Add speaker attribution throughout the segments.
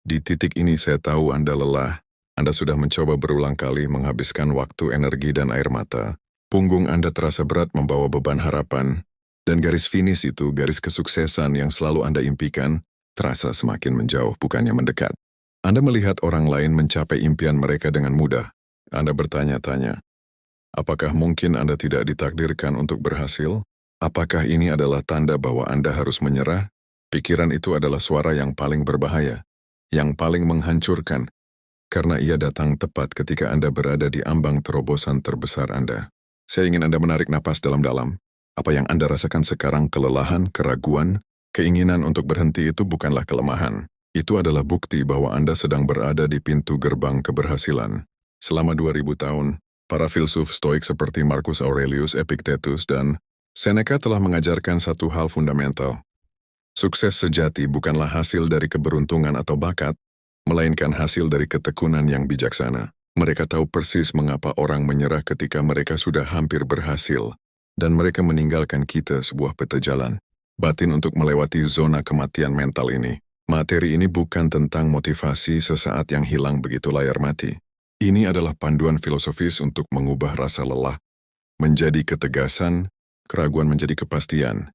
Speaker 1: Di titik ini saya tahu Anda lelah. Anda sudah mencoba berulang kali menghabiskan waktu, energi, dan air mata. Punggung Anda terasa berat membawa beban harapan, dan garis finish itu, garis kesuksesan yang selalu Anda impikan, terasa semakin menjauh, bukannya mendekat. Anda melihat orang lain mencapai impian mereka dengan mudah. Anda bertanya-tanya, apakah mungkin Anda tidak ditakdirkan untuk berhasil? Apakah ini adalah tanda bahwa Anda harus menyerah? Pikiran itu adalah suara yang paling berbahaya, yang paling menghancurkan, karena ia datang tepat ketika Anda berada di ambang terobosan terbesar Anda. Saya ingin Anda menarik napas dalam-dalam. Apa yang Anda rasakan sekarang, kelelahan, keraguan, keinginan untuk berhenti, itu bukanlah kelemahan. Itu adalah bukti bahwa Anda sedang berada di pintu gerbang keberhasilan. Selama 2000 tahun, para filsuf stoik seperti Marcus Aurelius, Epictetus, dan Seneca telah mengajarkan satu hal fundamental. Sukses sejati bukanlah hasil dari keberuntungan atau bakat, melainkan hasil dari ketekunan yang bijaksana. Mereka tahu persis mengapa orang menyerah ketika mereka sudah hampir berhasil, dan mereka meninggalkan kita sebuah peta jalan batin untuk melewati zona kematian mental ini. Materi ini bukan tentang motivasi sesaat yang hilang begitu layar mati. Ini adalah panduan filosofis untuk mengubah rasa lelah menjadi ketegasan, keraguan menjadi kepastian,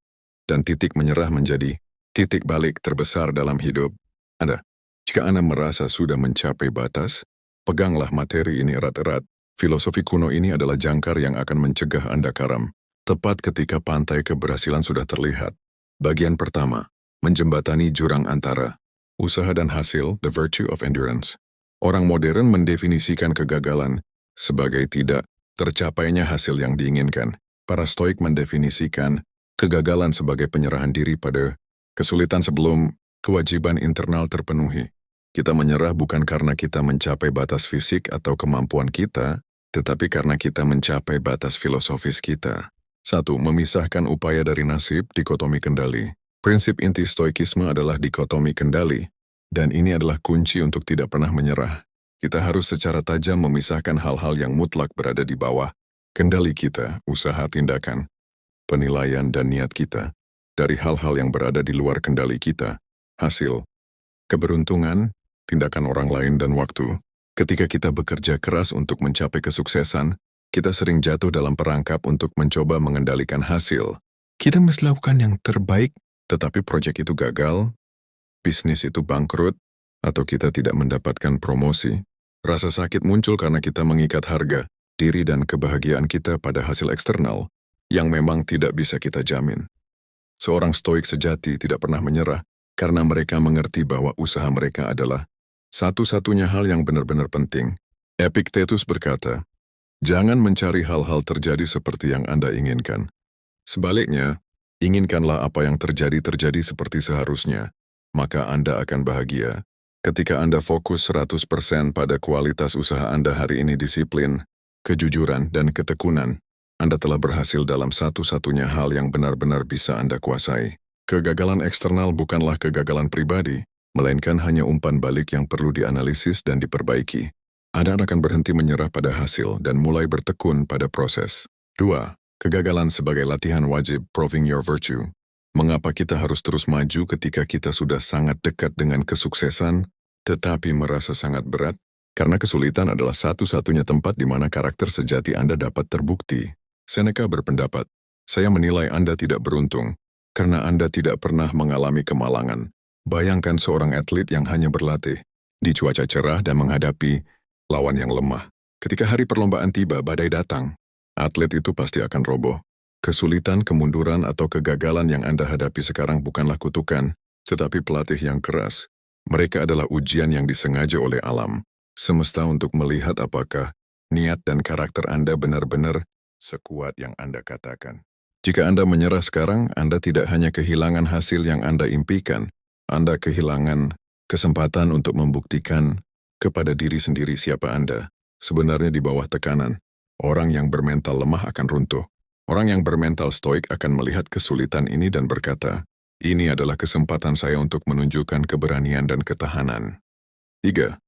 Speaker 1: dan titik menyerah menjadi titik balik terbesar dalam hidup Anda. Jika Anda merasa sudah mencapai batas, peganglah materi ini erat-erat. Filosofi kuno ini adalah jangkar yang akan mencegah Anda karam. Tepat ketika pantai keberhasilan sudah terlihat. Bagian pertama, menjembatani jurang antara usaha dan hasil, the virtue of endurance. Orang modern mendefinisikan kegagalan sebagai tidak tercapainya hasil yang diinginkan. Para stoik mendefinisikan kegagalan sebagai penyerahan diri pada kesulitan sebelum kewajiban internal terpenuhi. Kita menyerah bukan karena kita mencapai batas fisik atau kemampuan kita, tetapi karena kita mencapai batas filosofis kita. 1. Memisahkan upaya dari nasib, dikotomi kendali. Prinsip inti stoikisme adalah dikotomi kendali, dan ini adalah kunci untuk tidak pernah menyerah. Kita harus secara tajam memisahkan hal-hal yang mutlak berada di bawah kendali kita, usaha, tindakan, penilaian, dan niat kita, dari hal-hal yang berada di luar kendali kita, hasil, keberuntungan, tindakan orang lain, dan waktu. Ketika kita bekerja keras untuk mencapai kesuksesan, kita sering jatuh dalam perangkap untuk mencoba mengendalikan hasil. Kita mesti lakukan yang terbaik, tetapi proyek itu gagal, bisnis itu bangkrut, atau kita tidak mendapatkan promosi. Rasa sakit muncul karena kita mengikat harga, diri dan kebahagiaan kita pada hasil eksternal, yang memang tidak bisa kita jamin. Seorang stoik sejati tidak pernah menyerah karena mereka mengerti bahwa usaha mereka adalah satu-satunya hal yang benar-benar penting. Epictetus berkata, jangan mencari hal-hal terjadi seperti yang Anda inginkan. Sebaliknya, inginkanlah apa yang terjadi seperti seharusnya, maka Anda akan bahagia. Ketika Anda fokus 100% pada kualitas usaha Anda hari ini, disiplin, kejujuran, dan ketekunan, Anda telah berhasil dalam satu-satunya hal yang benar-benar bisa Anda kuasai. Kegagalan eksternal bukanlah kegagalan pribadi, melainkan hanya umpan balik yang perlu dianalisis dan diperbaiki. Anda akan berhenti menyerah pada hasil dan mulai bertekun pada proses. 2. Kegagalan sebagai latihan wajib, proving your virtue. Mengapa kita harus terus maju ketika kita sudah sangat dekat dengan kesuksesan, tetapi merasa sangat berat? Karena kesulitan adalah satu-satunya tempat di mana karakter sejati Anda dapat terbukti. Seneca berpendapat, saya menilai Anda tidak beruntung, karena Anda tidak pernah mengalami kemalangan. Bayangkan seorang atlet yang hanya berlatih di cuaca cerah dan menghadapi lawan yang lemah. Ketika hari perlombaan tiba, badai datang. Atlet itu pasti akan roboh. Kesulitan, kemunduran, atau kegagalan yang Anda hadapi sekarang bukanlah kutukan, tetapi pelatih yang keras. Mereka adalah ujian yang disengaja oleh alam semesta untuk melihat apakah niat dan karakter Anda benar-benar sekuat yang Anda katakan. Jika Anda menyerah sekarang, Anda tidak hanya kehilangan hasil yang Anda impikan, Anda kehilangan kesempatan untuk membuktikan kepada diri sendiri siapa Anda. Sebenarnya di bawah tekanan, orang yang bermental lemah akan runtuh. Orang yang bermental stoik akan melihat kesulitan ini dan berkata, ini adalah kesempatan saya untuk menunjukkan keberanian dan ketahanan. 3.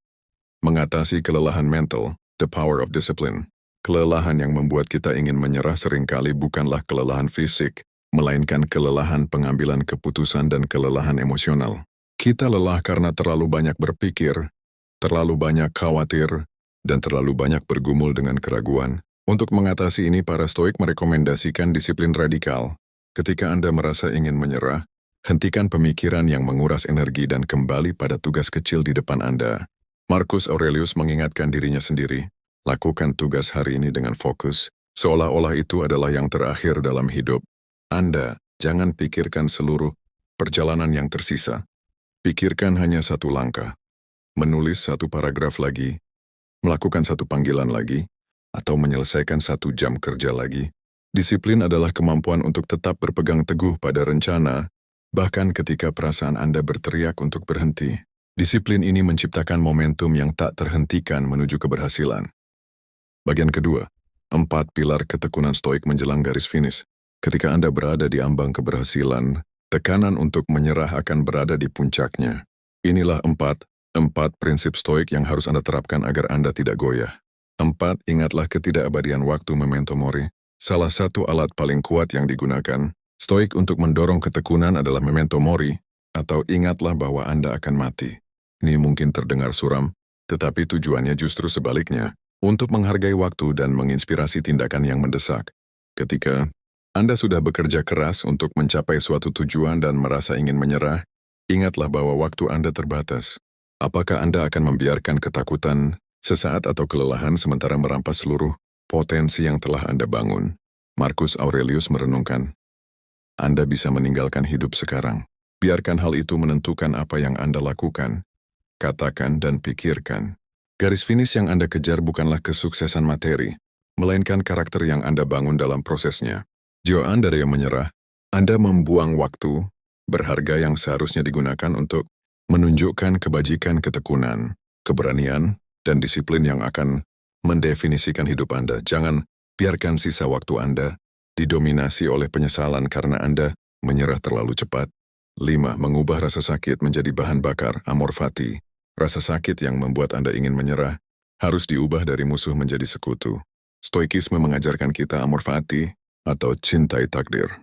Speaker 1: Mengatasi kelelahan mental, the power of discipline. Kelelahan yang membuat kita ingin menyerah seringkali bukanlah kelelahan fisik, melainkan kelelahan pengambilan keputusan dan kelelahan emosional. Kita lelah karena terlalu banyak berpikir, terlalu banyak khawatir, dan terlalu banyak bergumul dengan keraguan. Untuk mengatasi ini, para Stoik merekomendasikan disiplin radikal. Ketika Anda merasa ingin menyerah, hentikan pemikiran yang menguras energi dan kembali pada tugas kecil di depan Anda. Marcus Aurelius mengingatkan dirinya sendiri, lakukan tugas hari ini dengan fokus, seolah-olah itu adalah yang terakhir dalam hidup. Anda jangan pikirkan seluruh perjalanan yang tersisa. Pikirkan hanya satu langkah, menulis satu paragraf lagi, melakukan satu panggilan lagi, atau menyelesaikan 1 jam kerja lagi. Disiplin adalah kemampuan untuk tetap berpegang teguh pada rencana, bahkan ketika perasaan Anda berteriak untuk berhenti. Disiplin ini menciptakan momentum yang tak terhentikan menuju keberhasilan. Bagian kedua, 4 pilar ketekunan Stoik menjelang garis finish. Ketika Anda berada di ambang keberhasilan, tekanan untuk menyerah akan berada di puncaknya. Inilah 4 prinsip Stoik yang harus Anda terapkan agar Anda tidak goyah. 4. Ingatlah ketidakabadian waktu, memento mori. Salah satu alat paling kuat yang digunakan Stoik untuk mendorong ketekunan adalah memento mori, atau ingatlah bahwa Anda akan mati. Ini mungkin terdengar suram, tetapi tujuannya justru sebaliknya, untuk menghargai waktu dan menginspirasi tindakan yang mendesak. Ketika Anda sudah bekerja keras untuk mencapai suatu tujuan dan merasa ingin menyerah, ingatlah bahwa waktu Anda terbatas. Apakah Anda akan membiarkan ketakutan sesaat atau kelelahan sementara merampas seluruh potensi yang telah Anda bangun? Marcus Aurelius merenungkan, Anda bisa meninggalkan hidup sekarang. Biarkan hal itu menentukan apa yang Anda lakukan, katakan, dan pikirkan. Garis finish yang Anda kejar bukanlah kesuksesan materi, melainkan karakter yang Anda bangun dalam prosesnya. Jika Anda yang menyerah, Anda membuang waktu berharga yang seharusnya digunakan untuk menunjukkan kebajikan, ketekunan, keberanian, dan disiplin yang akan mendefinisikan hidup Anda. Jangan biarkan sisa waktu Anda didominasi oleh penyesalan karena Anda menyerah terlalu cepat. 5. Mengubah rasa sakit menjadi bahan bakar, amor fati. Rasa sakit yang membuat Anda ingin menyerah harus diubah dari musuh menjadi sekutu. Stoikisme mengajarkan kita amor fati atau cintai takdir.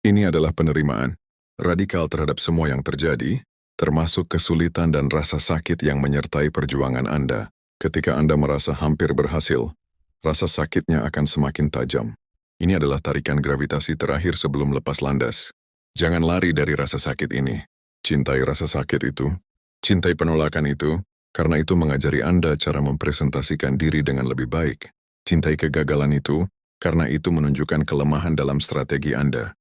Speaker 1: Ini adalah penerimaan radikal terhadap semua yang terjadi, termasuk kesulitan dan rasa sakit yang menyertai perjuangan Anda. Ketika Anda merasa hampir berhasil, rasa sakitnya akan semakin tajam. Ini adalah tarikan gravitasi terakhir sebelum lepas landas. Jangan lari dari rasa sakit ini. Cintai rasa sakit itu. Cintai penolakan itu, karena itu mengajari Anda cara mempresentasikan diri dengan lebih baik. Cintai kegagalan itu, karena itu menunjukkan kelemahan dalam strategi Anda.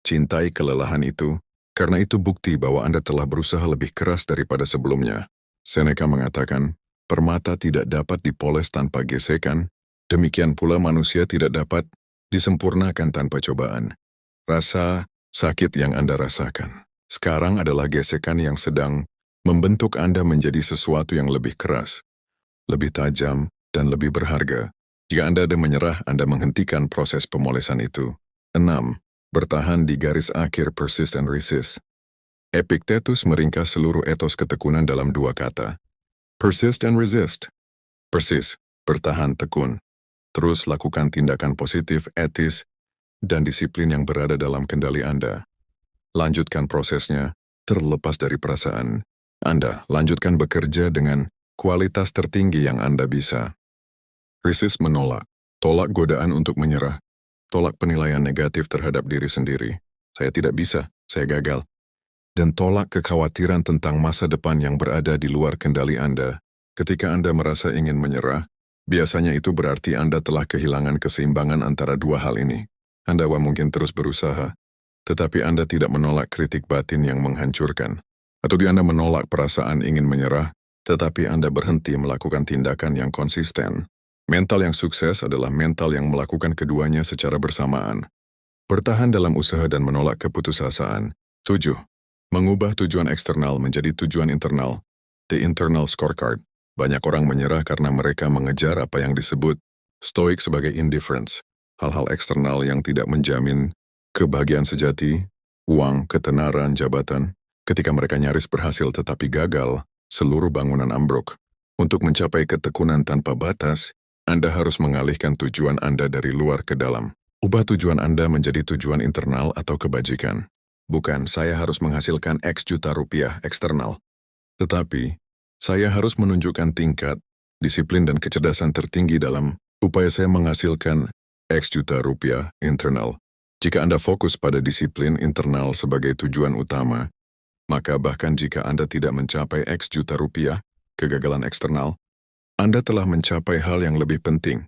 Speaker 1: Cintai kelelahan itu, karena itu bukti bahwa Anda telah berusaha lebih keras daripada sebelumnya. Seneca mengatakan, permata tidak dapat dipoles tanpa gesekan, demikian pula manusia tidak dapat disempurnakan tanpa cobaan. Rasa sakit yang Anda rasakan sekarang adalah gesekan yang sedang membentuk Anda menjadi sesuatu yang lebih keras, lebih tajam, dan lebih berharga. Jika Anda ada menyerah, Anda menghentikan proses pemolesan itu. 6. Bertahan di garis akhir, persist and resist. Epictetus meringkas seluruh etos ketekunan dalam 2 kata. Persist and resist. Persis, bertahan tekun. Terus lakukan tindakan positif, etis, dan disiplin yang berada dalam kendali Anda. Lanjutkan prosesnya, terlepas dari perasaan. Anda lanjutkan bekerja dengan kualitas tertinggi yang Anda bisa. Resist, menolak. Tolak godaan untuk menyerah. Tolak penilaian negatif terhadap diri sendiri. Saya tidak bisa, saya gagal. Dan tolak kekhawatiran tentang masa depan yang berada di luar kendali Anda. Ketika Anda merasa ingin menyerah, biasanya itu berarti Anda telah kehilangan keseimbangan antara 2 hal ini. Anda mungkin terus berusaha, tetapi Anda tidak menolak kritik batin yang menghancurkan. Atau Anda menolak perasaan ingin menyerah, tetapi Anda berhenti melakukan tindakan yang konsisten. Mental yang sukses adalah mental yang melakukan keduanya secara bersamaan. Bertahan dalam usaha dan menolak keputusasaan. 7. Mengubah tujuan eksternal menjadi tujuan internal. The internal scorecard. Banyak orang menyerah karena mereka mengejar apa yang disebut stoik sebagai indifference. Hal-hal eksternal yang tidak menjamin kebahagiaan sejati, uang, ketenaran, jabatan. Ketika mereka nyaris berhasil tetapi gagal, seluruh bangunan ambruk. Untuk mencapai ketekunan tanpa batas, Anda harus mengalihkan tujuan Anda dari luar ke dalam. Ubah tujuan Anda menjadi tujuan internal atau kebajikan. Bukan, saya harus menghasilkan X juta rupiah eksternal. Tetapi, saya harus menunjukkan tingkat, disiplin dan kecerdasan tertinggi dalam upaya saya menghasilkan X juta rupiah internal. Jika Anda fokus pada disiplin internal sebagai tujuan utama, maka bahkan jika Anda tidak mencapai X juta rupiah, kegagalan eksternal, Anda telah mencapai hal yang lebih penting.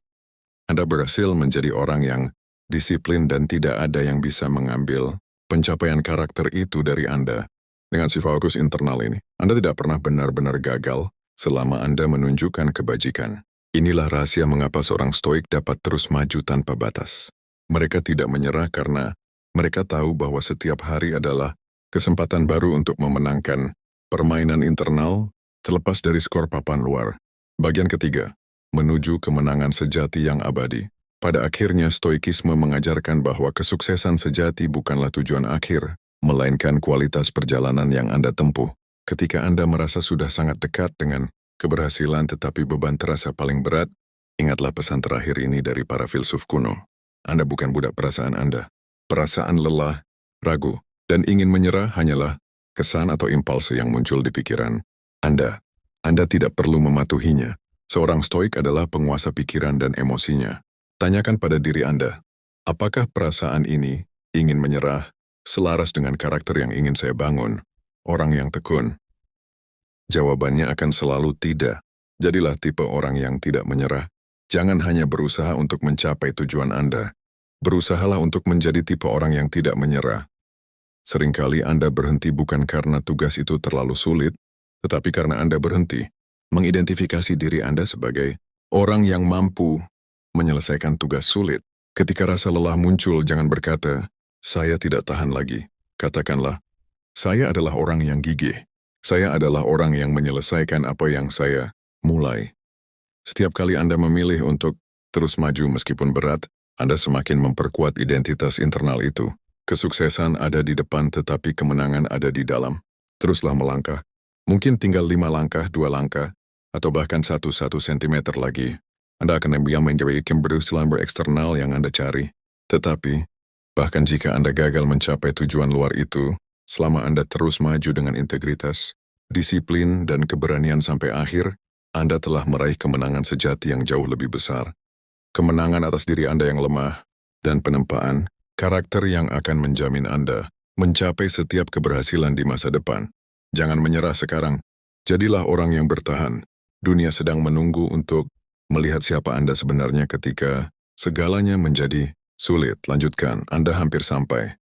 Speaker 1: Anda berhasil menjadi orang yang disiplin dan tidak ada yang bisa mengambil pencapaian karakter itu dari Anda. Dengan si fokus internal ini, Anda tidak pernah benar-benar gagal selama Anda menunjukkan kebajikan. Inilah rahasia mengapa seorang stoik dapat terus maju tanpa batas. Mereka tidak menyerah karena mereka tahu bahwa setiap hari adalah kesempatan baru untuk memenangkan permainan internal terlepas dari skor papan luar. Bagian ketiga, menuju kemenangan sejati yang abadi. Pada akhirnya, stoikisme mengajarkan bahwa kesuksesan sejati bukanlah tujuan akhir, melainkan kualitas perjalanan yang Anda tempuh. Ketika Anda merasa sudah sangat dekat dengan keberhasilan tetapi beban terasa paling berat, ingatlah pesan terakhir ini dari para filsuf kuno. Anda bukan budak perasaan Anda. Perasaan lelah, ragu, dan ingin menyerah hanyalah kesan atau impulse yang muncul di pikiran Anda. Anda tidak perlu mematuhinya. Seorang stoik adalah penguasa pikiran dan emosinya. Tanyakan pada diri Anda, apakah perasaan ini ingin menyerah selaras dengan karakter yang ingin saya bangun, orang yang tekun? Jawabannya akan selalu tidak. Jadilah tipe orang yang tidak menyerah. Jangan hanya berusaha untuk mencapai tujuan Anda. Berusahalah untuk menjadi tipe orang yang tidak menyerah. Seringkali Anda berhenti bukan karena tugas itu terlalu sulit, tetapi karena Anda berhenti mengidentifikasi diri Anda sebagai orang yang mampu menyelesaikan tugas sulit. Ketika rasa lelah muncul, jangan berkata, "Saya tidak tahan lagi." Katakanlah, "Saya adalah orang yang gigih. Saya adalah orang yang menyelesaikan apa yang saya mulai." Setiap kali Anda memilih untuk terus maju meskipun berat, Anda semakin memperkuat identitas internal itu. Kesuksesan ada di depan tetapi kemenangan ada di dalam. Teruslah melangkah. Mungkin tinggal 5 langkah, 2 langkah, atau bahkan 1 sentimeter lagi. Anda akan menjadi keberhasilan eksternal yang Anda cari. Tetapi, bahkan jika Anda gagal mencapai tujuan luar itu, selama Anda terus maju dengan integritas, disiplin, dan keberanian sampai akhir, Anda telah meraih kemenangan sejati yang jauh lebih besar. Kemenangan atas diri Anda yang lemah, dan penempaan karakter yang akan menjamin Anda mencapai setiap keberhasilan di masa depan. Jangan menyerah sekarang. Jadilah orang yang bertahan. Dunia sedang menunggu untuk melihat siapa Anda sebenarnya ketika segalanya menjadi sulit. Lanjutkan, Anda hampir sampai.